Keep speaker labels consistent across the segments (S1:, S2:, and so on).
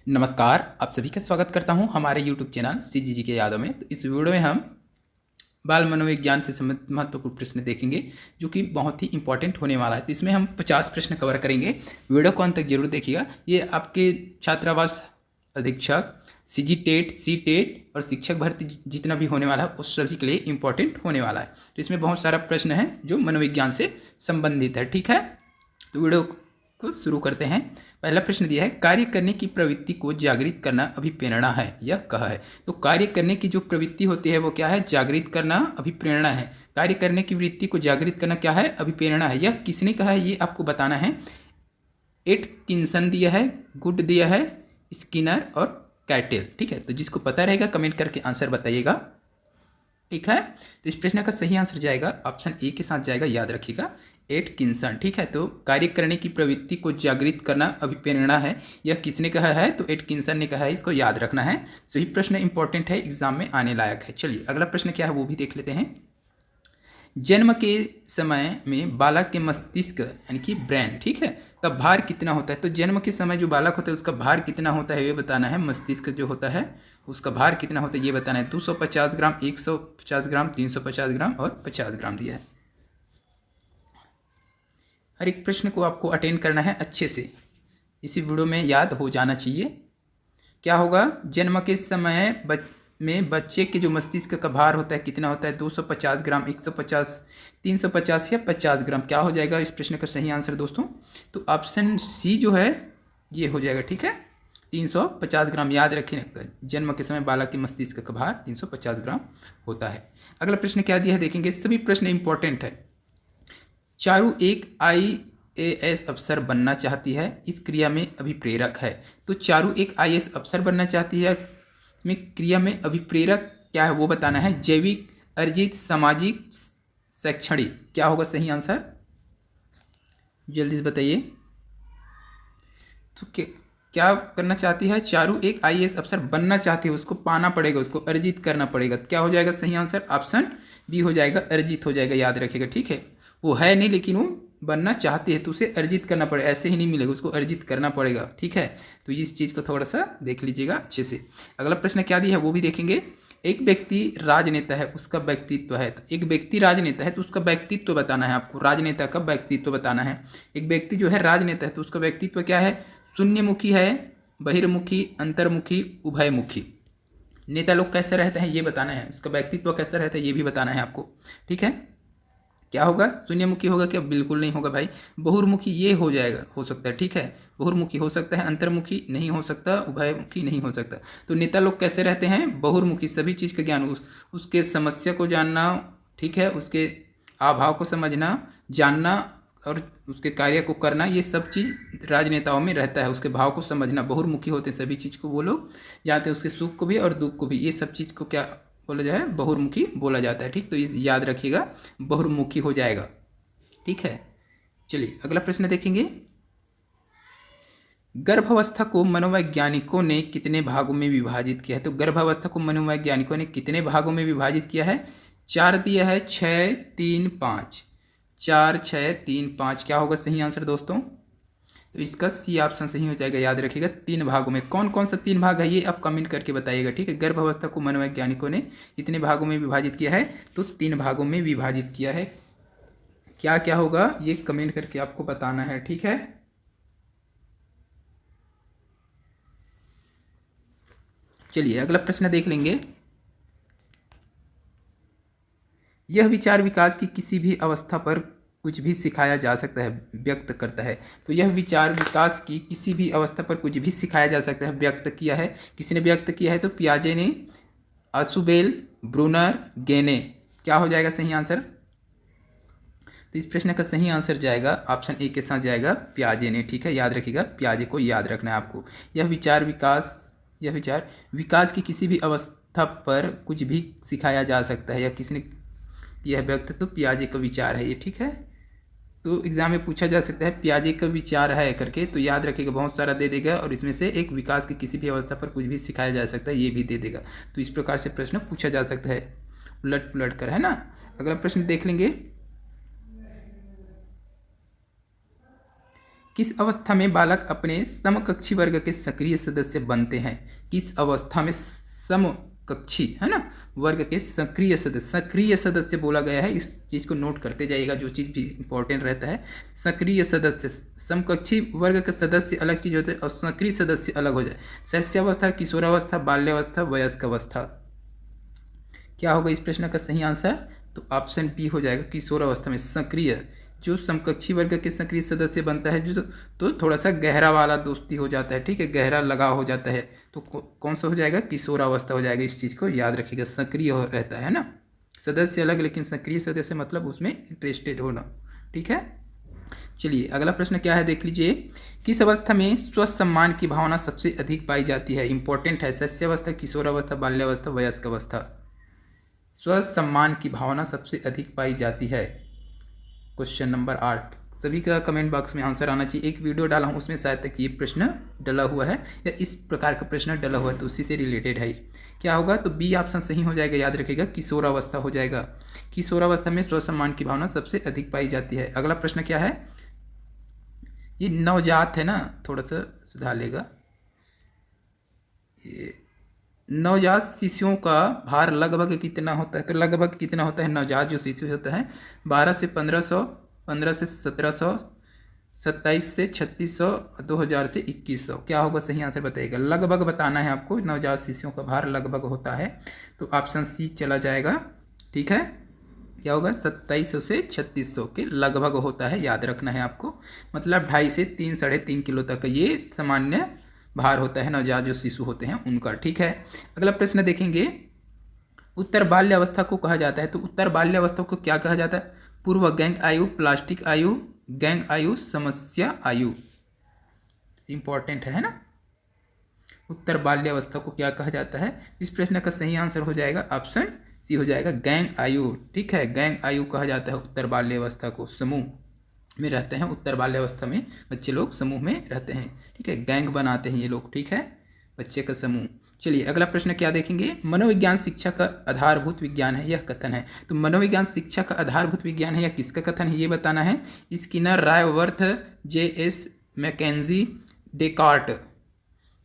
S1: नमस्कार, आप सभी का स्वागत करता हूं हमारे यूट्यूब चैनल सीजीजी के यादों में। तो इस वीडियो में हम बाल मनोविज्ञान से संबंधित महत्वपूर्ण प्रश्न देखेंगे जो कि बहुत ही इंपॉर्टेंट होने वाला है। तो इसमें हम 50 प्रश्न कवर करेंगे। वीडियो को अंत तक जरूर देखिएगा। ये आपके छात्रावास अधीक्षक, सीजी टेट, सी टेट और शिक्षक भर्ती जितना भी होने वाला है उस सभी के लिए इंपॉर्टेंट होने वाला है। तो इसमें बहुत सारा प्रश्न है जो मनोविज्ञान से संबंधित है। ठीक है, तो वीडियो को शुरू करते हैं। पहला प्रश्न दिया है, कार्य करने की प्रवृत्ति को जागृत करना अभिप्रेरणा है, यह कह है। तो कार्य करने की जो प्रवृत्ति होती है वो क्या है? जागृत करना अभिप्रेरणा है। कार्य करने की वृत्ति को जागृत करना क्या है? अभिप्रेरणा है। यह किसने कहा है ये आपको बताना है। एटकिंसन दिया है, गुड दिया है, स्किनर और कैटेल। ठीक है, तो जिसको पता रहेगा कमेंट करके आंसर बताइएगा। ठीक है, तो इस प्रश्न का सही आंसर जाएगा ऑप्शन ए के साथ जाएगा, याद रखिएगा, एटकिंसन। ठीक है, तो कार्य करने की प्रवृत्ति को जागृत करना अभिप्रेरणा है, यह किसने कहा है? तो एटकिंसन ने कहा है। इसको याद रखना है। सही प्रश्न इंपॉर्टेंट है, एग्जाम में आने लायक है। चलिए अगला प्रश्न क्या है वो भी देख लेते हैं। जन्म के समय में बालक के मस्तिष्क यानी कि ब्रेन, ठीक है, का भार कितना होता है? तो जन्म के समय जो बालक होता है उसका भार कितना होता है ये बताना है। मस्तिष्क जो होता है उसका भार कितना होता है ये बताना है। 250 ग्राम, 150 ग्राम, 350 ग्राम और 50 ग्राम दिया है। हर एक प्रश्न को आपको अटेंड करना है अच्छे से, इसी वीडियो में याद हो जाना चाहिए। क्या होगा? जन्म के समय में बच्चे के जो मस्तिष्क का भार होता है कितना होता है? 250 ग्राम, 150, 350 या 50 ग्राम। क्या हो जाएगा इस प्रश्न का सही आंसर दोस्तों? तो ऑप्शन सी जो है ये हो जाएगा। ठीक है, 350 ग्राम। याद रखिए, जन्म के समय बालक के मस्तिष्क का भार 350 ग्राम होता है। अगला प्रश्न क्या दिया है देखेंगे। सभी प्रश्न इंपॉर्टेंट है। चारू एक आईएएस अफसर बनना चाहती है, इस क्रिया में अभिप्रेरक है। तो चारू एक आईएएस अफसर बनना चाहती है, इसमें क्रिया में अभिप्रेरक क्या है वो बताना है। जैविक, अर्जित, सामाजिक, शैक्षणिक। क्या होगा सही आंसर? जल्दी से बताइए। तो क्या करना चाहती है? चारू एक आईएएस अफसर बनना चाहती है, उसको पाना पड़ेगा, उसको अर्जित करना पड़ेगा। क्या हो जाएगा सही आंसर? ऑप्शन बी हो जाएगा, अर्जित हो जाएगा। याद रखिएगा। ठीक है, वो है नहीं लेकिन वो बनना चाहती है तो उसे अर्जित करना पड़ेगा, ऐसे ही नहीं मिलेगा, उसको अर्जित करना पड़ेगा। ठीक है, तो इस चीज़ को थोड़ा सा देख लीजिएगा अच्छे से। अगला प्रश्न क्या दिया है वो भी देखेंगे। एक व्यक्ति राजनेता है, उसका व्यक्तित्व है। तो एक व्यक्ति राजनेता है तो उसका व्यक्तित्व बताना है आपको। राजनेता का व्यक्तित्व बताना है। एक व्यक्ति जो है राजनेता है तो उसका व्यक्तित्व क्या है? शून्यमुखी है, बहिर्मुखी, अंतर्मुखी, उभयमुखी। नेता लोग कैसे रहते हैं ये बताना है। उसका व्यक्तित्व कैसा रहता है ये भी बताना है आपको। ठीक है, क्या होगा? शून्यमुखी होगा क्या? बिल्कुल नहीं होगा भाई। बहुर्मुखी ये हो जाएगा, हो सकता है। ठीक है, बहुर्मुखी हो सकता है, अंतर्मुखी नहीं हो सकता, उभयमुखी नहीं हो सकता। तो नेता लोग कैसे रहते हैं? बहुर्मुखी। सभी चीज़ का ज्ञान, उसके समस्या को जानना, ठीक है, उसके आभाव को समझना, जानना और उसके कार्य को करना, ये सब चीज़ राजनेताओं में रहता है। उसके भाव को समझना, बहुर्मुखी होते हैं, सभी चीज़ को वो लोग जानते हैं, उसके सुख को भी और दुख को भी। ये सब चीज़ को क्या बोला जाए? बहुर्मुखी बोला जाता है। ठीक, तो ये याद रखिएगा, बहुर्मुखी हो जाएगा। ठीक है, चलिए अगला प्रश्न देखेंगे। गर्भावस्था को मनोवैज्ञानिकों ने कितने भागों में विभाजित किया है? तो गर्भावस्था को मनोवैज्ञानिकों ने कितने भागों में विभाजित किया है? 4 दिया है, 6, 3, 5। 4, 6, 3, 5। क्या होगा सही आंसर दोस्तों? तो इसका सी ऑप्शन सही हो जाएगा। याद रखिएगा, 3 भागों में। कौन कौन सा 3 भाग है ये आप कमेंट करके बताइएगा। ठीक है, गर्भावस्था को मनोवैज्ञानिकों ने कितने भागों में विभाजित किया है? तो 3 भागों में विभाजित किया है। क्या क्या होगा ये कमेंट करके आपको बताना है। ठीक है, चलिए अगला प्रश्न देख लेंगे। यह विचार विकास की किसी भी अवस्था पर कुछ भी सिखाया जा सकता है, व्यक्त करता है। तो यह विचार विकास की किसी भी अवस्था पर कुछ भी सिखाया जा सकता है, व्यक्त किया है। किसने व्यक्त किया है? तो पियाजे ने, आशुबेल, ब्रूनर, गेने। क्या हो जाएगा सही आंसर? तो इस प्रश्न का सही आंसर जाएगा ऑप्शन ए के साथ जाएगा, पियाजे ने। ठीक है, याद रखिएगा, पियाजे को याद रखना है आपको। यह विचार विकास की किसी भी अवस्था पर कुछ भी सिखाया जा सकता है, या किसने यह व्यक्त? तो पियाजे का विचार है ये। ठीक है, तो एग्जाम में पूछा जा सकता है पियाजे का विचार है करके, तो याद रखिएगा, बहुत सारा दे देगा और इसमें से एक विकास की किसी भी अवस्था पर कुछ भी सिखाया जा सकता है ये भी दे देगा। तो इस प्रकार से प्रश्न पूछा जा सकता है उलट पुलट कर, है ना। अगला प्रश्न देख लेंगे। किस अवस्था में बालक अपने समकक्षी वर्ग के सक्रिय सदस्य बनते हैं? किस अवस्था में समकक्षी है ना वर्ग के सक्रिय सदस्य बोला गया है। इस चीज़ को नोट करते जाइएगा, जो चीज़ भी इंपॉर्टेंट रहता है। सक्रिय सदस्य, समकक्षी वर्ग के सदस्य अलग चीज़ होते हैं और सक्रिय सदस्य अलग हो जाए। शैशवावस्था, किशोरावस्था, बाल्यावस्था, वयस्क अवस्था। क्या होगा इस प्रश्न का सही आंसर? तो ऑप्शन बी हो जाएगा, किशोरावस्था में सक्रिय जो समकक्षी वर्ग के सक्रिय सदस्य बनता है जो तो थोड़ा सा गहरा वाला दोस्ती हो जाता है, ठीक है, गहरा लगाव हो जाता है। तो कौन सा हो जाएगा? किशोरावस्था हो जाएगा। इस चीज़ को याद रखिएगा, सक्रिय रहता है ना, सदस्य अलग लेकिन सक्रिय सदस्य मतलब उसमें इंटरेस्टेड होना, ठीक है। चलिए अगला प्रश्न क्या है देख लीजिए। किस अवस्था में स्वसम्मान की भावना सबसे अधिक पाई जाती है? इंपॉर्टेंट है। शैशवावस्था, किशोरावस्था, बाल्यावस्था, वयस्क अवस्था। स्वसम्मान की भावना सबसे अधिक पाई जाती है। Question number 8। सभी का कमेंट बॉक्स में आंसर आना चाहिए। एक वीडियो डाला हूँ उसमें शायद तक ये प्रश्न डला हुआ है या इस प्रकार का प्रश्न डला हुआ है, तो उसी से रिलेटेड है। क्या होगा? तो बी ऑप्शन सही हो जाएगा, याद रखिएगा, किशोरावस्था हो जाएगा। किशोरावस्था में स्वसम्मान की भावना सबसे अधिक पाई जाती है। अगला प्रश्न क्या है? ये नवजात है ना, थोड़ा सा सुधार लेगा। ये नवजात शिशुओं का भार लगभग कितना होता है? तो लगभग कितना होता है? नवजात जो शिशु होता है 12 से 1500, 15 से 1700, 27 से 3600, 2000 से 2100। क्या होगा सही आंसर बताइएगा। लगभग बताना है आपको, नवजात शिशुओं का भार लगभग होता है, तो ऑप्शन सी चला जाएगा, ठीक है। क्या होगा? 2700 से 3600 के लगभग होता है, याद रखना है आपको। मतलब 2.5 से 3, 3.5 किलो तक ये सामान्य भार होता है नवजात जो शिशु होते हैं उनका, ठीक है। अगला प्रश्न देखेंगे। उत्तर बाल्य अवस्था को कहा जाता है, तो उत्तर बाल्य अवस्था को क्या कहा जाता है? पूर्व गैंग आयु, प्लास्टिक आयु, गैंग आयु, समस्या आयु। इंपॉर्टेंट है ना। उत्तर बाल्य अवस्था को क्या कहा जाता है? इस प्रश्न का सही आंसर हो जाएगा ऑप्शन सी हो जाएगा, गैंग आयु, ठीक है। गैंग आयु कहा जाता है उत्तर बाल्य अवस्था को। समूह में रहते हैं उत्तर बाल्यावस्था में, बच्चे लोग समूह में रहते हैं, ठीक है, गैंग बनाते हैं ये लोग, ठीक है, बच्चे का समूह। चलिए अगला प्रश्न क्या देखेंगे। मनोविज्ञान शिक्षा का आधारभूत विज्ञान है, यह कथन है। तो मनोविज्ञान शिक्षा का आधारभूत विज्ञान है या किसका कथन है ये बताना है। Skinner, Rayworth, J S. Mackenzie, Descartes.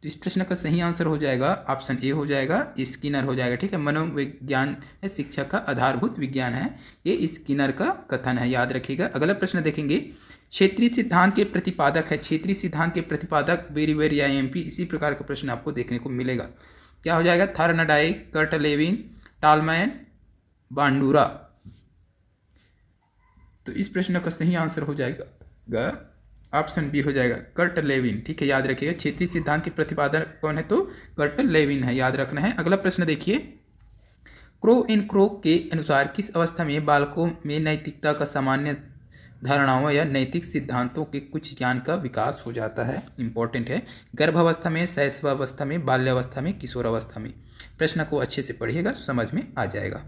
S1: तो इस प्रश्न का सही आंसर हो जाएगा ऑप्शन ए हो जाएगा, स्किनर हो जाएगा, ठीक है। मनोविज्ञान है शिक्षा का आधारभूत विज्ञान है, ये स्किनर का कथन है, याद रखिएगा। अगला प्रश्न देखेंगे। क्षेत्रीय सिद्धांत के प्रतिपादक है, क्षेत्रीय सिद्धांत के प्रतिपादक, वेरी वेरी आईएमपी, इसी प्रकार का प्रश्न आपको देखने को मिलेगा। क्या हो जाएगा? Thorndike, Kurt Lewin, Tolman, Bandura. तो इस प्रश्न का सही आंसर हो जाएगा ऑप्शन बी हो जाएगा, कर्टलेविन, ठीक है, याद रखिएगा। क्षेत्रीय सिद्धांत के प्रतिपादक कौन है? तो कर्टलेविन है, याद रखना है। अगला प्रश्न देखिए। क्रो एंड क्रो के अनुसार किस अवस्था में बालकों में नैतिकता का सामान्य धारणाओं या नैतिक सिद्धांतों के कुछ ज्ञान का विकास हो जाता है? इंपॉर्टेंट है। गर्भावस्था में, शैशवावस्था में, बाल्यावस्था में, किशोरावस्था में। प्रश्न को अच्छे से पढ़िएगा, समझ में आ जाएगा।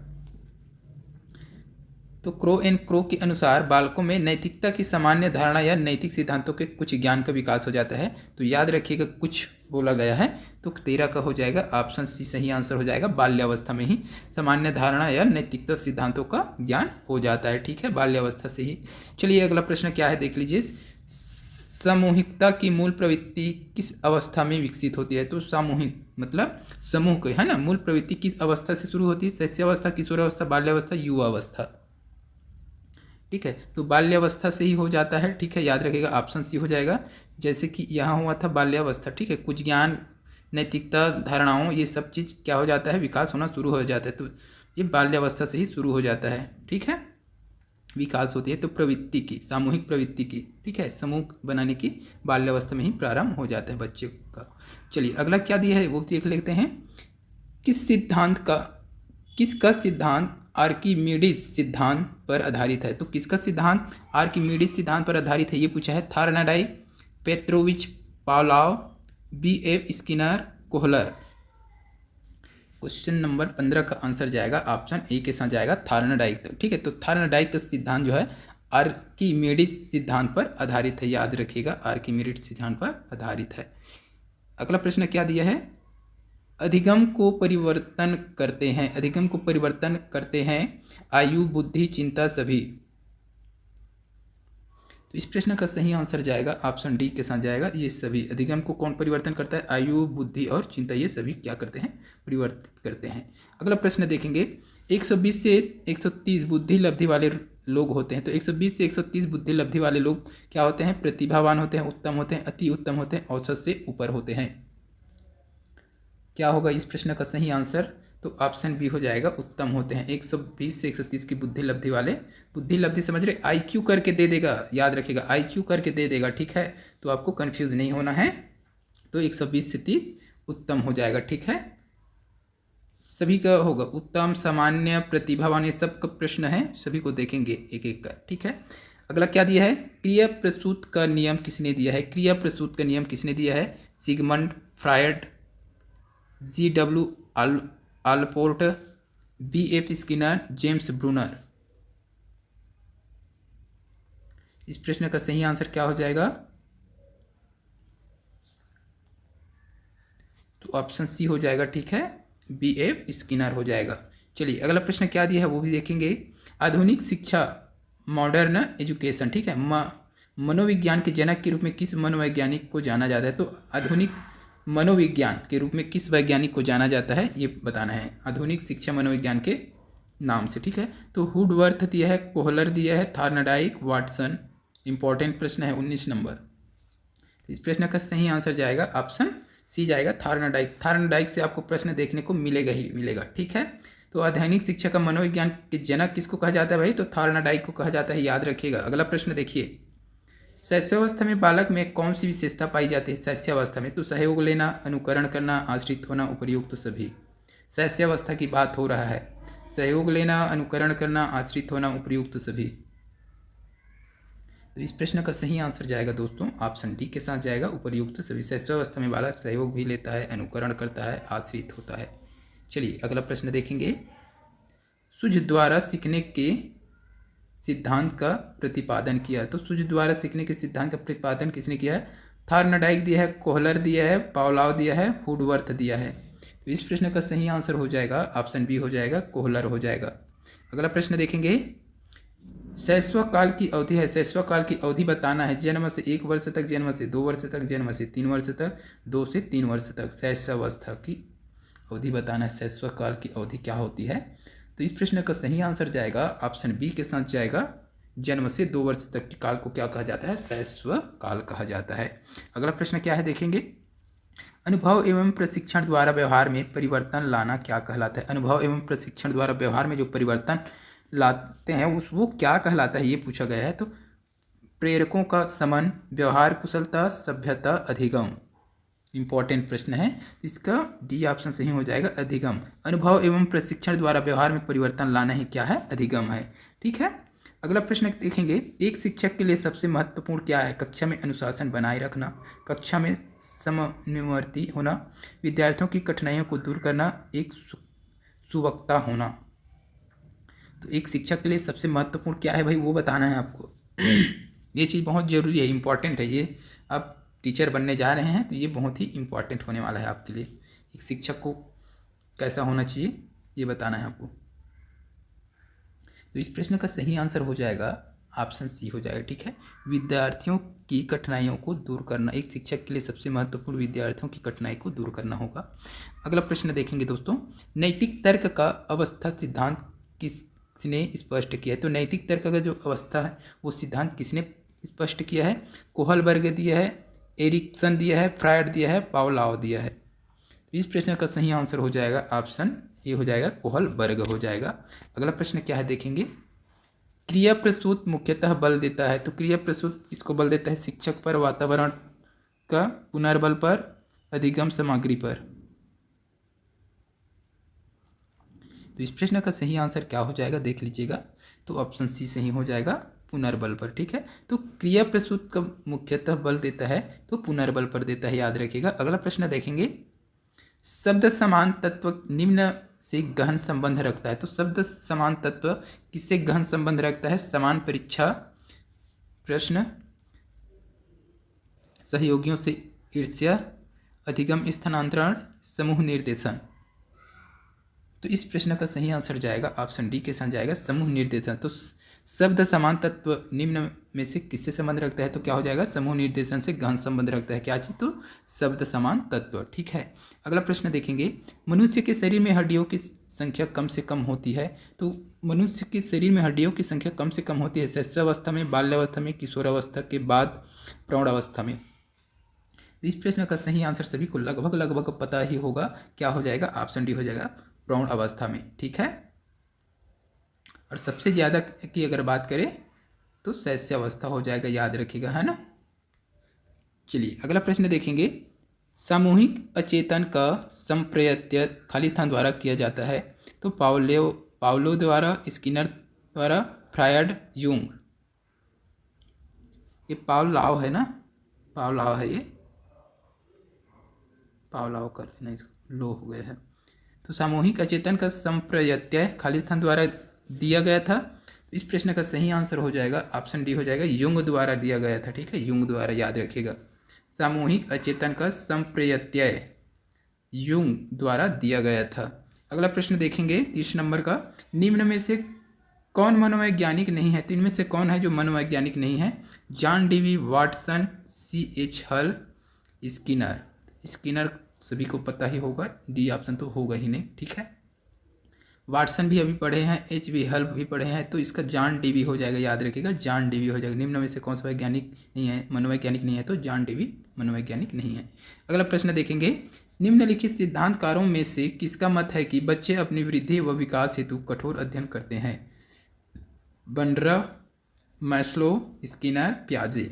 S1: तो क्रो एंड क्रो के अनुसार बालकों में नैतिकता की सामान्य धारणा या नैतिक सिद्धांतों के कुछ ज्ञान का विकास हो जाता है। तो याद रखिएगा, कुछ बोला गया है, तो 13 का हो जाएगा ऑप्शन सी सही आंसर हो जाएगा। बाल्यावस्था में ही सामान्य धारणा या नैतिकता सिद्धांतों का ज्ञान हो जाता है, ठीक है, बाल्यावस्था से ही। चलिए अगला प्रश्न क्या है देख लीजिए। सामूहिकता की मूल प्रवृत्ति किस अवस्था में विकसित होती है? तो सामूहिक मतलब समूह को है ना, मूल प्रवृत्ति किस अवस्था से शुरू होती है? शैशवावस्था, किशोरावस्था, बाल्यावस्था, युवावस्था, ठीक है। तो बाल्यावस्था से ही हो जाता है, ठीक है, याद रखिएगा ऑप्शन सी हो जाएगा। जैसे कि यहाँ हुआ था बाल्यावस्था, ठीक है, कुछ ज्ञान, नैतिकता, धारणाओं, ये सब चीज़ क्या हो जाता है? विकास होना शुरू हो जाता है। तो ये बाल्यावस्था से ही शुरू हो जाता है, ठीक है, विकास होती है। तो प्रवृत्ति की, सामूहिक प्रवृत्ति की, ठीक है, समूह बनाने की बाल्यावस्था में ही प्रारंभ हो जाता है बच्चे का। चलिए अगला क्या दिया है वो देख लेते हैं। किसका सिद्धांत आर्किमिडीज सिद्धांत पर आधारित है? तो किसका सिद्धांत आर्किमिडीज सिद्धांत पर आधारित है ये पूछा है। Thorndike, Petrovich, Pavlov, B.F. Skinner, Kohler. Question number 15 का आंसर जाएगा ऑप्शन ए के साथ जाएगा, थॉर्नडाइक, ठीक है। तो थॉर्नडाइक का सिद्धांत जो है आर्किमिडीज सिद्धांत पर आधारित है, याद रखिएगा, आर्किमिडीज सिद्धांत पर आधारित है। अगला प्रश्न क्या दिया है। अधिगम को परिवर्तन करते हैं, अधिगम को परिवर्तन करते हैं आयु, बुद्धि, चिंता, सभी। तो इस प्रश्न का सही आंसर जाएगा ऑप्शन डी के साथ जाएगा। ये सभी अधिगम को कौन परिवर्तन करता है? आयु, बुद्धि और चिंता, ये सभी क्या करते हैं? परिवर्तित करते हैं। अगला प्रश्न देखेंगे, 120 से 130 बुद्धि लब्धि वाले लोग होते हैं। तो 120 से 130 बुद्धि लब्धि वाले लोग क्या होते हैं? प्रतिभावान होते हैं, उत्तम होते हैं, अति उत्तम होते हैं, औसत से ऊपर होते हैं। क्या होगा इस प्रश्न का सही आंसर? तो ऑप्शन बी हो जाएगा, उत्तम होते हैं। 120 से 130 की बुद्धि लब्धि वाले, बुद्धि लब्धि समझ रहे, IQ करके दे देगा, याद रखिएगा IQ करके दे देगा, ठीक है, तो आपको कंफ्यूज नहीं होना है। तो 120 से 30 उत्तम हो जाएगा, ठीक है। सभी का होगा उत्तम, सामान्य, प्रतिभावान, ये सब का प्रश्न है, सभी को देखेंगे एक एक कर, ठीक है। अगला क्या दिया है? क्रिया प्रसूत का नियम किसने दिया है? क्रिया प्रसूत का नियम किसने दिया है? Sigmund Freud, GW Allport, BF Skinner, James Bruner. इस प्रश्न का सही आंसर क्या हो जाएगा? तो ऑप्शन सी हो जाएगा, ठीक है, BF स्किनर हो जाएगा। चलिए अगला प्रश्न क्या दिया है वो भी देखेंगे। आधुनिक शिक्षा, मॉडर्न एजुकेशन, ठीक है, मनोविज्ञान के जनक के रूप में किस मनोवैज्ञानिक को जाना जाता है? तो आधुनिक मनोविज्ञान के रूप में किस वैज्ञानिक को जाना जाता है ये बताना है, आधुनिक शिक्षा मनोविज्ञान के नाम से, ठीक है। तो वुडवर्थ दिया है, कोहलर दिया है, थॉर्नडाइक, वाटसन। इंपॉर्टेंट प्रश्न है 19 नंबर। तो इस प्रश्न का सही आंसर जाएगा ऑप्शन सी जाएगा, थॉर्नडाइक। थॉर्नडाइक से आपको प्रश्न देखने को मिलेगा ही मिलेगा, ठीक है। तो आधुनिक शिक्षा का मनोविज्ञान के जनक किसको कहा जाता है भाई? तो थॉर्नडाइक को कहा जाता है, याद रखिएगा। अगला प्रश्न देखिए, शैशवावस्था में बालक में कौन सी विशेषता पाई जाती है? शैशवावस्था में तो सहयोग लेना, अनुकरण करना, आश्रित होना, उपर्युक्त सभी। शैशवावस्था की बात हो रहा है, सहयोग लेना, अनुकरण करना, आश्रित होना, उपर्युक्त सभी। तो इस प्रश्न का सही आंसर जाएगा दोस्तों ऑप्शन डी के साथ जाएगा, उपर्युक्त सभी। शैशवावस्था में बालक सहयोग भी लेता है, अनुकरण करता है, आश्रित होता है। चलिए अगला प्रश्न देखेंगे, सुझ द्वारा सीखने के सिद्धांत का प्रतिपादन किया। तो सुझ द्वारा सीखने के सिद्धांत का प्रतिपादन किसने किया है? थॉर्नडाइक दिया है, कोहलर दिया है, पावलोव दिया है, वुडवर्थ दिया है। तो इस प्रश्न का सही आंसर हो जाएगा ऑप्शन बी हो जाएगा, कोहलर हो जाएगा। अगला प्रश्न देखेंगे, शैशव काल की अवधि है, शैशव काल की अवधि बताना है। जन्म से 1 वर्ष तक, जन्म से 2 वर्ष तक, जन्म से 3 वर्ष तक, 2 से 3 वर्ष तक शैशवावस्था की अवधि बताना है। शैशव काल की अवधि क्या होती है? तो इस प्रश्न का सही आंसर जाएगा ऑप्शन बी के साथ जाएगा, जन्म से 2 वर्ष तक के काल को क्या कहा जाता है? शैशव काल कहा जाता है। अगला प्रश्न क्या है देखेंगे, अनुभव एवं प्रशिक्षण द्वारा व्यवहार में परिवर्तन लाना क्या कहलाता है? अनुभव एवं प्रशिक्षण द्वारा व्यवहार में जो परिवर्तन लाते हैं वो क्या कहलाता है ये पूछा गया है। तो प्रेरकों का समन, व्यवहार कुशलता, सभ्यता, अधिगम। इंपॉर्टेंट प्रश्न है, तो इसका डी ऑप्शन सही हो जाएगा, अधिगम। अनुभव एवं प्रशिक्षण द्वारा व्यवहार में परिवर्तन लाना ही क्या है? अधिगम है, ठीक है। अगला प्रश्न देखेंगे, एक शिक्षक के लिए सबसे महत्वपूर्ण क्या है? कक्षा में अनुशासन बनाए रखना, कक्षा में समन्वयवर्ती होना, विद्यार्थियों की कठिनाइयों को दूर करना, एक सुवक्ता होना। तो एक शिक्षक के लिए सबसे महत्वपूर्ण क्या है भाई वो बताना है आपको। ये चीज़ बहुत ज़रूरी है, इंपॉर्टेंट है। ये आप टीचर बनने जा रहे हैं तो ये बहुत ही इंपॉर्टेंट होने वाला है आपके लिए। एक शिक्षक को कैसा होना चाहिए ये बताना है आपको। तो इस प्रश्न का सही आंसर हो जाएगा ऑप्शन सी हो जाएगा, ठीक है, विद्यार्थियों की कठिनाइयों को दूर करना। एक शिक्षक के लिए सबसे महत्वपूर्ण विद्यार्थियों की कठिनाई को दूर करना होगा। अगला प्रश्न देखेंगे दोस्तों, नैतिक तर्क का अवस्था सिद्धांत किसने स्पष्ट किया है? तो नैतिक तर्क का जो अवस्था है वो सिद्धांत किसने स्पष्ट किया है? कोहलबर्ग दिया है, एरिक्सन दिया है, फ्रायड दिया है, पावलोव दिया है। इस प्रश्न का सही आंसर हो जाएगा ऑप्शन ए हो जाएगा, कोहलबर्ग हो जाएगा। अगला प्रश्न क्या है देखेंगे, क्रिया प्रसूत मुख्यतः बल देता है। तो क्रिया प्रसूत किसको बल देता है? शिक्षक पर, वातावरण का, पुनर्बल पर, अधिगम सामग्री पर। तो इस प्रश्न का सही आंसर क्या हो जाएगा देख लीजिएगा, तो ऑप्शन सी सही हो जाएगा, पुनर्बल पर, ठीक है। तो क्रिया प्रसूत का मुख्यतः बल देता है तो पुनर्बल पर देता है, याद रखिएगा। अगला प्रश्न देखेंगे, शब्द समान तत्व निम्न से गहन संबंध रखता है। तो शब्द समान तत्व किससे गहन संबंध रखता है? समान परीक्षा प्रश्न, सहयोगियों से ईर्ष्या, अधिगम स्थानांतरण, समूह निर्देशन। तो इस प्रश्न का सही आंसर जाएगा ऑप्शन डी के साथ जाएगा, समूह निर्देशन। तो शब्द समान तत्व निम्न में से किससे संबंध रखता है? तो क्या हो जाएगा? समूह निर्देशन से गहन संबंध रखता है। क्या चीज? तो शब्द समान तत्व। ठीक है, अगला प्रश्न देखेंगे। मनुष्य के शरीर में हड्डियों की संख्या कम से कम होती है। तो मनुष्य के शरीर में हड्डियों की संख्या कम से कम होती है शिशुअवस्था में, बाल्यावस्था में, किशोरावस्था के बाद, प्रौढ़ावस्था में। तो इस प्रश्न का सही आंसर सभी को लगभग लगभग पता ही होगा। क्या हो जाएगा? ऑप्शन डी हो जाएगा, प्रौढ़ अवस्था में। ठीक है, और सबसे ज़्यादा की अगर बात करें तो शैशवावस्था हो जाएगा, याद रखिएगा, है ना। चलिए अगला प्रश्न देखेंगे। सामूहिक अचेतन का संप्रयत्य खाली स्थान द्वारा किया जाता है। तो पावलो द्वारा, स्किनर द्वारा, फ्रायड, यूंग। ये पावलाव है ना, पावलाव है, ये पावलाव कर लेना, इसको लो हो गया है। तो सामूहिक अचेतन का संप्रयत्य खाली स्थान द्वारा दिया गया था। तो इस प्रश्न का सही आंसर हो जाएगा ऑप्शन डी हो जाएगा, युंग द्वारा दिया गया था। ठीक है, युंग द्वारा, याद रखिएगा। सामूहिक अचेतन का संप्रयत्य युंग द्वारा दिया गया था। अगला प्रश्न देखेंगे 30 नंबर का। निम्न में से कौन मनोवैज्ञानिक नहीं है? तो इनमें से कौन है जो मनोवैज्ञानिक नहीं है? John Dewey Watson, C.H. हल, स्किनर। स्किनर सभी को पता ही होगा, डी ऑप्शन तो होगा ही नहीं। ठीक है, वाटसन भी अभी पढ़े हैं, H.V. हल भी पढ़े हैं, तो इसका जॉन डीवी हो जाएगा, याद रखिएगा, जॉन डीवी हो जाएगा। निम्न में से कौन सा वैज्ञानिक नहीं है, मनोवैज्ञानिक नहीं है? तो जॉन डीवी मनोवैज्ञानिक नहीं है। अगला प्रश्न देखेंगे। निम्नलिखित सिद्धांतकारों में से किसका मत है कि बच्चे अपनी वृद्धि व विकास हेतु कठोर अध्ययन करते हैं? बंडरा, मैस्लो, स्किनर, पियाजे।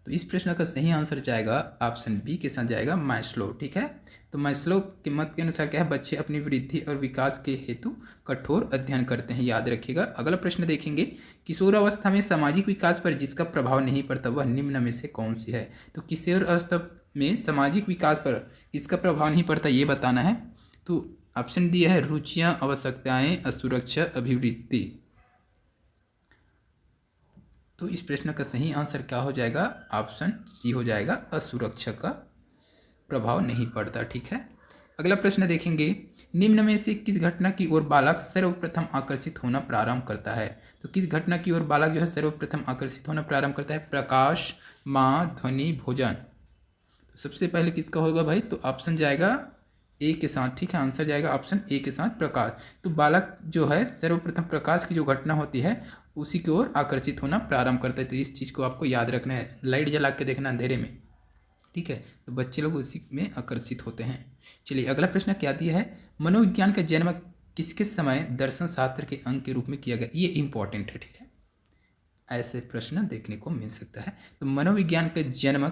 S1: तो इस प्रश्न का सही आंसर जाएगा ऑप्शन बी के साथ जाएगा, मैस्लो। ठीक है, तो मैस्लो के मत के अनुसार क्या है? बच्चे अपनी वृद्धि और विकास के हेतु कठोर अध्ययन करते हैं, याद रखिएगा। अगला प्रश्न देखेंगे। किशोरावस्था में सामाजिक विकास पर जिसका प्रभाव नहीं पड़ता वह निम्न में से कौन सी है? तो किशोरावस्था में सामाजिक विकास पर किसका प्रभाव नहीं पड़ता, ये बताना है। तो ऑप्शन दिया है, रुचियां, आवश्यकताएं, असुरक्षा, अभिवृत्ति। तो इस प्रश्न का सही आंसर क्या हो जाएगा? ऑप्शन सी हो जाएगा, असुरक्षा का प्रभाव नहीं पड़ता। ठीक है, अगला प्रश्न देखेंगे। निम्न में से किस घटना की ओर बालक सर्वप्रथम आकर्षित होना प्रारंभ करता है? तो किस घटना की ओर बालक जो है सर्वप्रथम आकर्षित होना प्रारंभ करता है? प्रकाश, माँ, ध्वनि, भोजन। तो सबसे पहले किसका होगा भाई? तो ऑप्शन जाएगा ए के साथ। ठीक है, आंसर जाएगा ऑप्शन ए के साथ, प्रकाश। तो बालक जो है सर्वप्रथम प्रकाश की जो घटना होती है उसी की ओर आकर्षित होना प्रारंभ करता है। तो इस चीज़ को आपको याद रखना है, लाइट जला के देखना अंधेरे में। ठीक है, तो बच्चे लोग उसी में आकर्षित होते हैं। चलिए अगला प्रश्न क्या दिया है? मनोविज्ञान का जन्म किसके समय दर्शन शास्त्र के अंग के रूप में किया गया? ये इंपॉर्टेंट है। ठीक है, ऐसे प्रश्न देखने को मिल सकता है। तो मनोविज्ञान का जन्म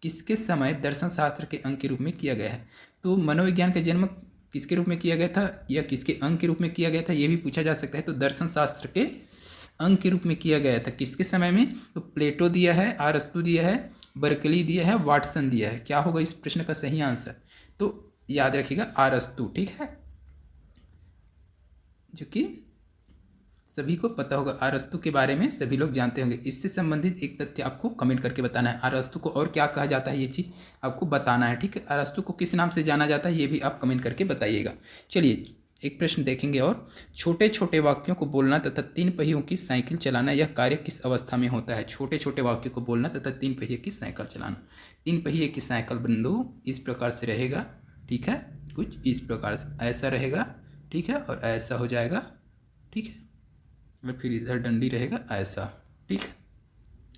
S1: किसके समय दर्शन शास्त्र के अंग के रूप में किया गया है? तो मनोविज्ञान का जन्म किसके रूप में किया गया था या किसके अंग के रूप में किया गया था, ये भी पूछा जा सकता है। तो दर्शन शास्त्र के अंग के रूप में किया गया था। किसके समय में? तो प्लेटो दिया है, अरस्तु दिया है, बर्कली दिया है, वाटसन दिया है। क्या होगा इस प्रश्न का सही आंसर? तो याद रखिएगा, अरस्तु। ठीक है, जो कि सभी को पता होगा, अरस्तु के बारे में सभी लोग जानते होंगे। इससे संबंधित एक तथ्य आपको कमेंट करके बताना है। अरस्तु को और क्या कहा जाता है, ये चीज़ आपको बताना है। ठीक है, अरस्तु को किस नाम से जाना जाता है, ये भी आप कमेंट करके बताइएगा। चलिए एक प्रश्न देखेंगे और। छोटे छोटे वाक्यों को बोलना तथा 3 पहियों की साइकिल चलाना, यह कार्य किस अवस्था में होता है? छोटे छोटे वाक्यों को बोलना तथा 3 पहिए की साइकिल चलाना। 3 पहिए की साइकिल बंधु इस प्रकार से रहेगा। ठीक है, कुछ इस प्रकार से ऐसा रहेगा। ठीक है, और ऐसा हो जाएगा। ठीक है, और फिर इधर डंडी रहेगा ऐसा। ठीक है,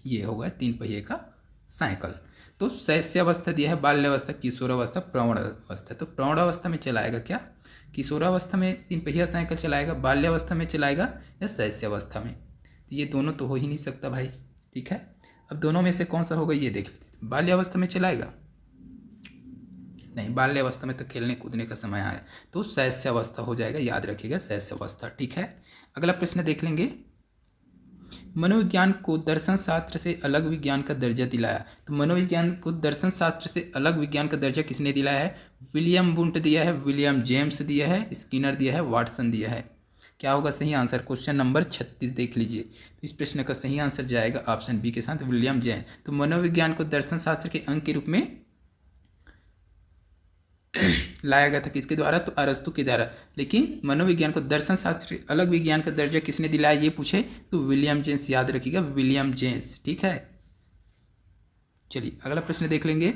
S1: ये होगा 3 पहिए का साइकिल। तो शैशवावस्था दिया है, बाल्यावस्था, किशोरावस्था, प्रौढ़ावस्था। तो प्रौढ़ावस्था में चलाएगा क्या? किशोरावस्था में 3 पहिया साइकिल चलाएगा, बाल्यावस्था में चलाएगा या शैशवावस्था में? तो ये दोनों तो हो ही नहीं सकता भाई। ठीक है, अब दोनों में से कौन सा होगा ये देख लेते। बाल्यावस्था में चलाएगा? नहीं, बाल्यावस्था में तो खेलने कूदने का समय आया, तो शैशवावस्था हो जाएगा, याद रखिएगा, शैशवावस्था। ठीक है, अगला प्रश्न देख लेंगे। मनोविज्ञान को दर्शन शास्त्र से अलग विज्ञान का दर्जा दिलाया। तो मनोविज्ञान को दर्शन शास्त्र से अलग विज्ञान का दर्जा किसने दिलाया है? विलियम वुंट दिया है, विलियम जेम्स दिया है, स्किनर दिया है, वाटसन दिया है। क्या होगा सही आंसर? क्वेश्चन नंबर 36 देख लीजिए। तो इस प्रश्न का सही आंसर जाएगा ऑप्शन बी के साथ, विलियम जेम्स। तो मनोविज्ञान को दर्शन शास्त्र के अंग के रूप में लाया गया था, किसके द्वारा? तो अरस्तु के द्वारा। लेकिन मनोविज्ञान को दर्शन शास्त्र अलग विज्ञान का दर्जा किसने दिलाया, ये पूछे तो विलियम जेम्स, याद रखिएगा विलियम जेम्स। ठीक है, चलिए अगला प्रश्न देख लेंगे।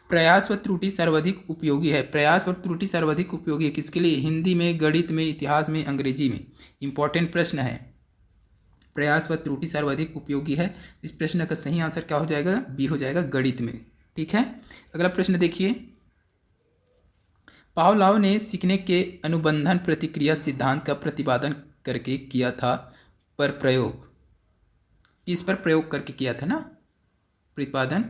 S1: प्रयास व त्रुटि सर्वाधिक उपयोगी है। प्रयास और त्रुटि सर्वाधिक उपयोगी है किसके लिए? हिंदी में, गणित में, इतिहास में, अंग्रेजी में। इंपॉर्टेंट प्रश्न है। प्रयास व त्रुटि सर्वाधिक उपयोगी है। इस प्रश्न का सही आंसर क्या हो जाएगा? बी हो जाएगा, गणित में। ठीक है, अगला प्रश्न देखिए। पावलोव ने सीखने के अनुबंधन प्रतिक्रिया सिद्धांत का प्रतिपादन करके किया था, पर प्रयोग किस पर प्रयोग करके किया था ना? प्रतिपादन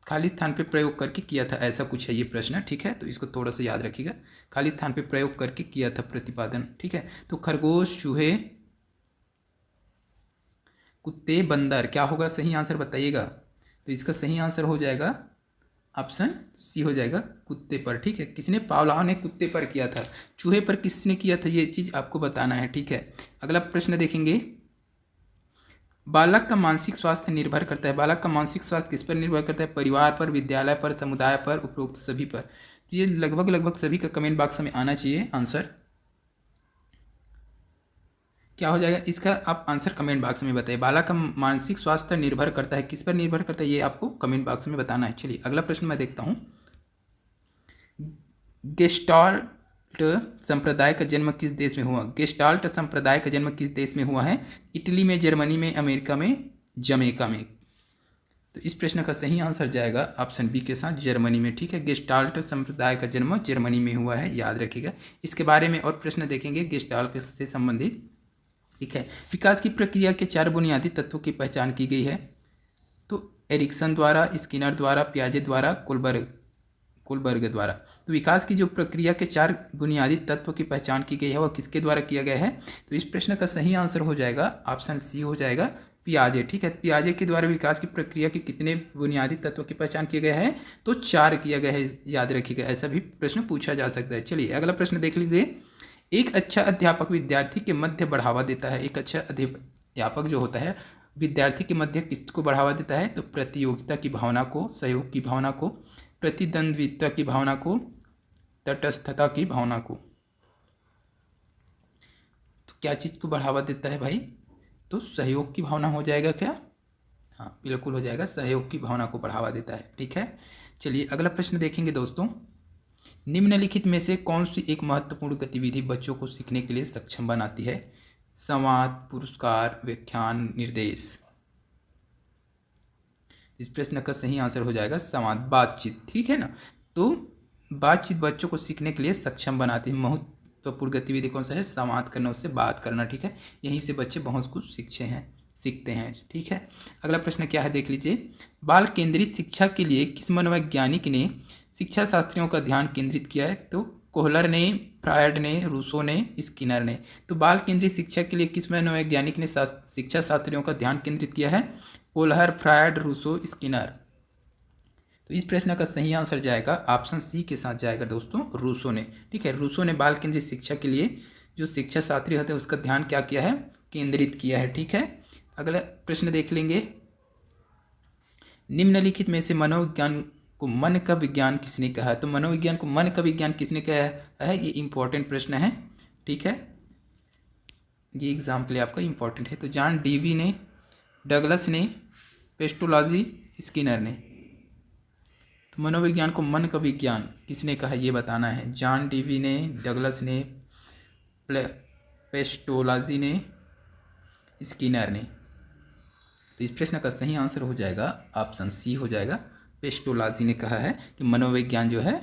S1: खाली स्थान पे प्रयोग करके किया था, ऐसा कुछ है ये प्रश्न। ठीक है, तो इसको थोड़ा सा याद रखिएगा। खाली स्थान पे प्रयोग करके किया था प्रतिपादन। ठीक है, तो खरगोश, चूहे, कुत्ते, बंदर, क्या होगा सही आंसर बताइएगा? तो इसका सही आंसर हो जाएगा ऑप्शन सी हो जाएगा, कुत्ते पर। ठीक है, किसने? पावलोव ने कुत्ते पर किया था। चूहे पर किसने किया था, ये चीज़ आपको बताना है। ठीक है, अगला प्रश्न देखेंगे। बालक का मानसिक स्वास्थ्य निर्भर करता है। बालक का मानसिक स्वास्थ्य किस पर निर्भर करता है? परिवार पर, विद्यालय पर, समुदाय पर, उपरोक्त सभी पर। तो ये लगभग सभी का कमेंट बॉक्स में आना चाहिए आंसर। क्या हो जाएगा इसका? आप आंसर कमेंट बॉक्स में बताइए। बालक का मानसिक स्वास्थ्य निर्भर करता है, किस पर निर्भर करता है, ये आपको कमेंट बॉक्स में बताना है। चलिए अगला प्रश्न मैं देखता हूँ। गेस्टाल्ट संप्रदाय का जन्म किस देश में हुआ? गेस्टाल्ट संप्रदाय का जन्म किस देश में हुआ है? इटली में, जर्मनी में, अमेरिका में, जमैका में। तो इस प्रश्न का सही आंसर जाएगा ऑप्शन बी के साथ, जर्मनी में। ठीक है, गेस्टाल्ट संप्रदाय का जन्म जर्मनी में हुआ है, याद रखिएगा। इसके बारे में और प्रश्न देखेंगे गेस्टाल्ट से संबंधित। ठीक है, विकास की प्रक्रिया के 4 बुनियादी तत्वों की पहचान की गई है। तो एरिक्सन द्वारा, स्किनर द्वारा, पियाजे द्वारा, कोलबर्ग द्वारा। तो विकास की जो प्रक्रिया के 4 बुनियादी तत्व की पहचान की गई है, वह किसके द्वारा किया गया है? तो इस प्रश्न का सही आंसर हो जाएगा ऑप्शन सी हो जाएगा, पियाजे। ठीक है, पियाजे के द्वारा विकास की प्रक्रिया के कितने बुनियादी तत्वों की पहचान किया गया है? तो 4 किया गया है, याद रखिएगा। ऐसा भी प्रश्न पूछा जा सकता है। चलिए अगला प्रश्न देख लीजिए। एक अच्छा अध्यापक विद्यार्थी के मध्य बढ़ावा देता है। एक अच्छा अध्यापक जो होता है विद्यार्थी के मध्य किसको बढ़ावा देता है? तो प्रतियोगिता की भावना को, सहयोग की भावना को, प्रतिद्वंद्विता की भावना को, तटस्थता की भावना को। तो क्या चीज़ को बढ़ावा देता है भाई? तो सहयोग की भावना हो जाएगा क्या? हाँ बिल्कुल हो जाएगा, सहयोग की भावना को बढ़ावा देता है। ठीक है, चलिए अगला प्रश्न देखेंगे दोस्तों। निम्नलिखित में से कौन सी एक महत्वपूर्ण गतिविधि बच्चों को सीखने के लिए सक्षम बनाती है? संवाद, पुरस्कार, व्याख्यान, निर्देश। इस प्रश्न का सही आंसर हो जाएगा संवाद, बातचीत। ठीक है ना, तो बातचीत बच्चों को सीखने के लिए सक्षम बनाती है। महत्वपूर्ण गतिविधि कौन सा है? संवाद करना, उससे बात करना। ठीक है, यहीं से बच्चे बहुत कुछ सीखते हैं। ठीक है, अगला प्रश्न क्या है देख लीजिए। बाल केंद्रित शिक्षा के लिए किस मनोवैज्ञानिक ने शिक्षा शास्त्रियों का ध्यान केंद्रित किया है? तो कोहलर ने, फ्रायड ने, रूसो ने, स्किनर ने। तो बाल केंद्रित शिक्षा के लिए किस मनोवैज्ञानिक ने शिक्षा शास्त्रियों का ध्यान केंद्रित किया है? Kohler, Freud, Rousseau, Skinner. तो इस प्रश्न का सही आंसर जाएगा ऑप्शन सी के साथ जाएगा दोस्तों, रूसो ने। ठीक है, रूसो ने बाल केंद्रित शिक्षा के लिए जो शिक्षा शास्त्री होते हैं उसका ध्यान क्या किया है? केंद्रित किया है। ठीक है, अगला प्रश्न देख लेंगे। निम्नलिखित में से मनोविज्ञान को मन का विज्ञान किसने कहा है? तो मनोविज्ञान को मन का विज्ञान किसने कहा है? ये इंपॉर्टेंट प्रश्न है। ठीक है, ये एग्जाम के लिए आपका इंपॉर्टेंट है। तो जॉन डेवी ने, डगलस ने, पेस्टोलॉजी, स्किनर ने। तो मनोविज्ञान को मन का विज्ञान किसने कहा ये बताना है। जॉन डेवी ने, डगलस ने, पेस्टोलॉजी ने, स्किनर ने। तो इस प्रश्न का सही आंसर हो जाएगा ऑप्शन सी हो जाएगा, पेस्टोलॉजी ने कहा है कि मनोविज्ञान जो है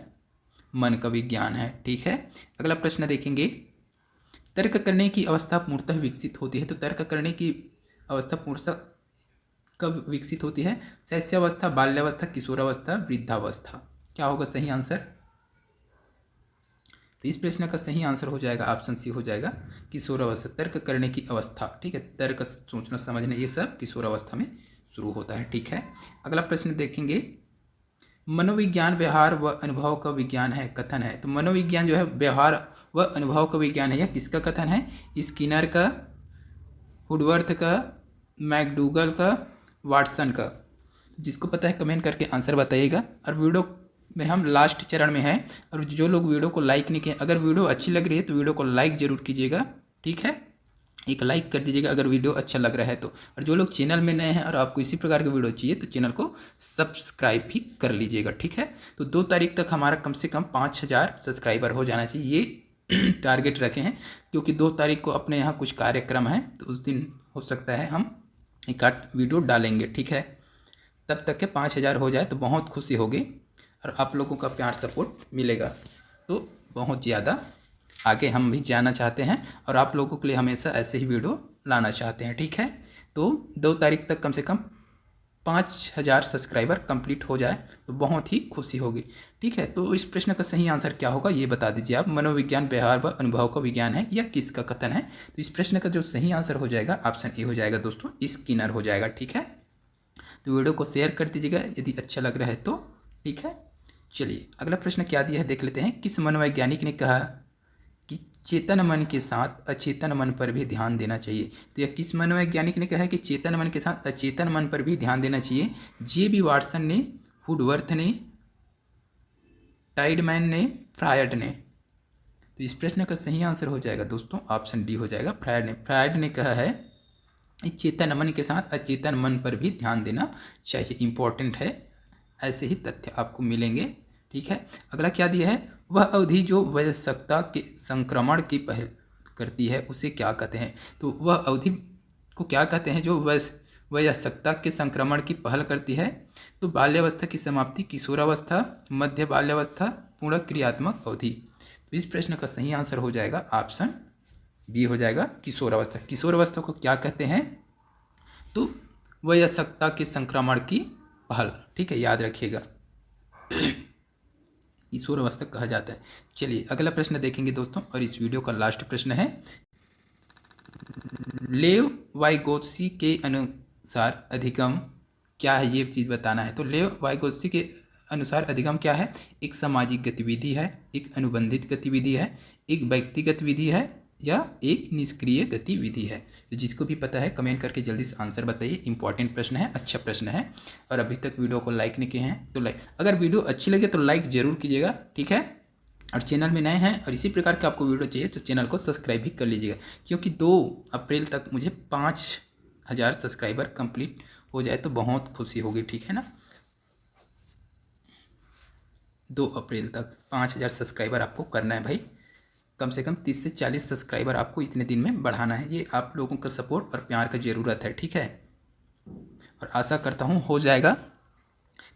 S1: मन का विज्ञान है। ठीक है, अगला प्रश्न देखेंगे। तर्क करने की अवस्था पूर्णतः विकसित होती है। तो तर्क करने की अवस्था पूर्णतः कब विकसित होती है? शैशवावस्था, बाल्यावस्था, किशोरावस्था, वृद्धावस्था। क्या होगा सही आंसर? तो इस प्रश्न का सही आंसर हो जाएगा ऑप्शन सी हो जाएगा, किशोरावस्था। तर्क करने की अवस्था, ठीक है, तर्क, सोचना, समझना, ये सब किशोरावस्था में शुरू होता है। ठीक है, अगला प्रश्न देखेंगे। मनोविज्ञान व्यवहार व अनुभव का विज्ञान है, कथन है। तो मनोविज्ञान जो है व्यवहार व अनुभव का विज्ञान है, यह किसका कथन है? स्किनर का, वुडवर्थ का, मैकडूगल का, वाटसन का। जिसको पता है कमेंट करके आंसर बताइएगा। और वीडियो में हम लास्ट चरण में हैं। और जो लोग वीडियो को लाइक नहीं किए, अगर वीडियो अच्छी लग रही है तो वीडियो को लाइक ज़रूर कीजिएगा, ठीक है, एक लाइक कर दीजिएगा अगर वीडियो अच्छा लग रहा है तो। और जो लोग चैनल में नए हैं और आपको इसी प्रकार की वीडियो चाहिए तो चैनल को सब्सक्राइब भी कर लीजिएगा, ठीक है। तो 2 तारीख तक हमारा कम से कम 5000 सब्सक्राइबर हो जाना चाहिए, ये टारगेट रखे हैं, क्योंकि 2 तारीख को अपने यहाँ कुछ कार्यक्रम है तो उस दिन हो सकता है हम एक आध वीडियो डालेंगे, ठीक है। तब तक के 5000 हो जाए तो बहुत खुशी होगी और आप लोगों का प्यार सपोर्ट मिलेगा तो बहुत ज़्यादा आगे हम भी जाना चाहते हैं और आप लोगों के लिए हमेशा ऐसे ही वीडियो लाना चाहते हैं, ठीक है। तो 2 तारीख तक कम से कम 5000 सब्सक्राइबर कंप्लीट हो जाए तो बहुत ही खुशी होगी, ठीक है। तो इस प्रश्न का सही आंसर क्या होगा ये बता दीजिए आप। मनोविज्ञान व्यवहार व अनुभव का विज्ञान है या किसका कथन है? तो इस प्रश्न का जो सही आंसर हो जाएगा ऑप्शन ए हो जाएगा दोस्तों, स्किनर हो जाएगा, ठीक है। तो वीडियो को शेयर कर दीजिएगा यदि अच्छा लग रहा है तो, ठीक है। चलिए अगला प्रश्न क्या दिया है देख लेते हैं। किस मनोवैज्ञानिक ने कहा कि चेतन मन के साथ अचेतन मन पर भी ध्यान देना चाहिए? तो यह किस मनोवैज्ञानिक ने कहा है कि चेतन मन के साथ अचेतन मन पर भी ध्यान देना चाहिए? जे.बी. वाटसन ने, वुडवर्थ ने, टाइडमैन ने, फ्रायड ने? तो इस प्रश्न का सही आंसर हो जाएगा दोस्तों ऑप्शन डी हो जाएगा, फ्रायड ने। फ्रायड ने कहा है चेतन मन के साथ अचेतन मन पर भी ध्यान देना चाहिए, इंपॉर्टेंट है, ऐसे ही तथ्य आपको मिलेंगे, ठीक है। अगला क्या दिया है? वह अवधि जो वयस्कता के संक्रमण की पहल करती है उसे क्या कहते हैं? तो वह अवधि को क्या कहते हैं जो वयस्कता के संक्रमण की पहल करती है? तो बाल्यावस्था की समाप्ति, किशोरावस्था, मध्य बाल्यावस्था, पूर्ण क्रियात्मक अवधि। तो इस प्रश्न का सही आंसर हो जाएगा ऑप्शन बी हो जाएगा, किशोरावस्था। किशोरावस्था को क्या कहते हैं? तो वयस्कता के संक्रमण की पहल, ठीक है, याद रखिएगा, किशोरावस्था कहा जाता है। चलिए अगला प्रश्न देखेंगे दोस्तों और इस वीडियो का लास्ट प्रश्न है। लेव वाइगोत्स्की के अनुसार अधिगम क्या है ये चीज़ बताना है। तो लेव वाइगोत्स्की के अनुसार अधिगम क्या है? एक सामाजिक गतिविधि है, एक अनुबंधित गतिविधि है, एक व्यक्तिगत विधि है या एक निष्क्रिय गतिविधि है? तो जिसको भी पता है कमेंट करके जल्दी से आंसर बताइए, इंपॉर्टेंट प्रश्न है, अच्छा प्रश्न है। और अभी तक वीडियो को लाइक नहीं किए हैं तो लाइक, अगर वीडियो अच्छी लगे तो लाइक ज़रूर कीजिएगा, ठीक है। और चैनल में नए हैं और इसी प्रकार का आपको वीडियो चाहिए तो चैनल को सब्सक्राइब भी कर लीजिएगा, क्योंकि 2 अप्रैल तक मुझे 5000 सब्सक्राइबर कंप्लीट हो जाए तो बहुत खुशी होगी, ठीक है ना। 2 अप्रैल तक 5000 सब्सक्राइबर आपको करना है भाई, कम से कम 30 से 40 सब्सक्राइबर आपको इतने दिन में बढ़ाना है। ये आप लोगों का सपोर्ट और प्यार का ज़रूरत है, ठीक है। और आशा करता हूँ हो जाएगा।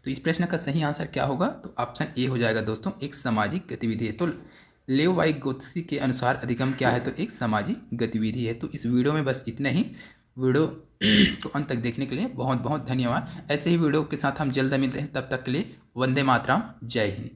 S1: तो इस प्रश्न का सही आंसर क्या होगा? तो ऑप्शन ए हो जाएगा दोस्तों, एक सामाजिक गतिविधि है। तो लेव वाइगोत्स्की के अनुसार अधिगम क्या है? तो एक सामाजिक गतिविधि है। तो इस वीडियो में बस इतना ही। वीडियो को अंत तक देखने के लिए बहुत बहुत धन्यवाद। ऐसे ही वीडियो के साथ हम जल्द मिलते हैं, तब तक के लिए वंदे मातरम, जय हिंद।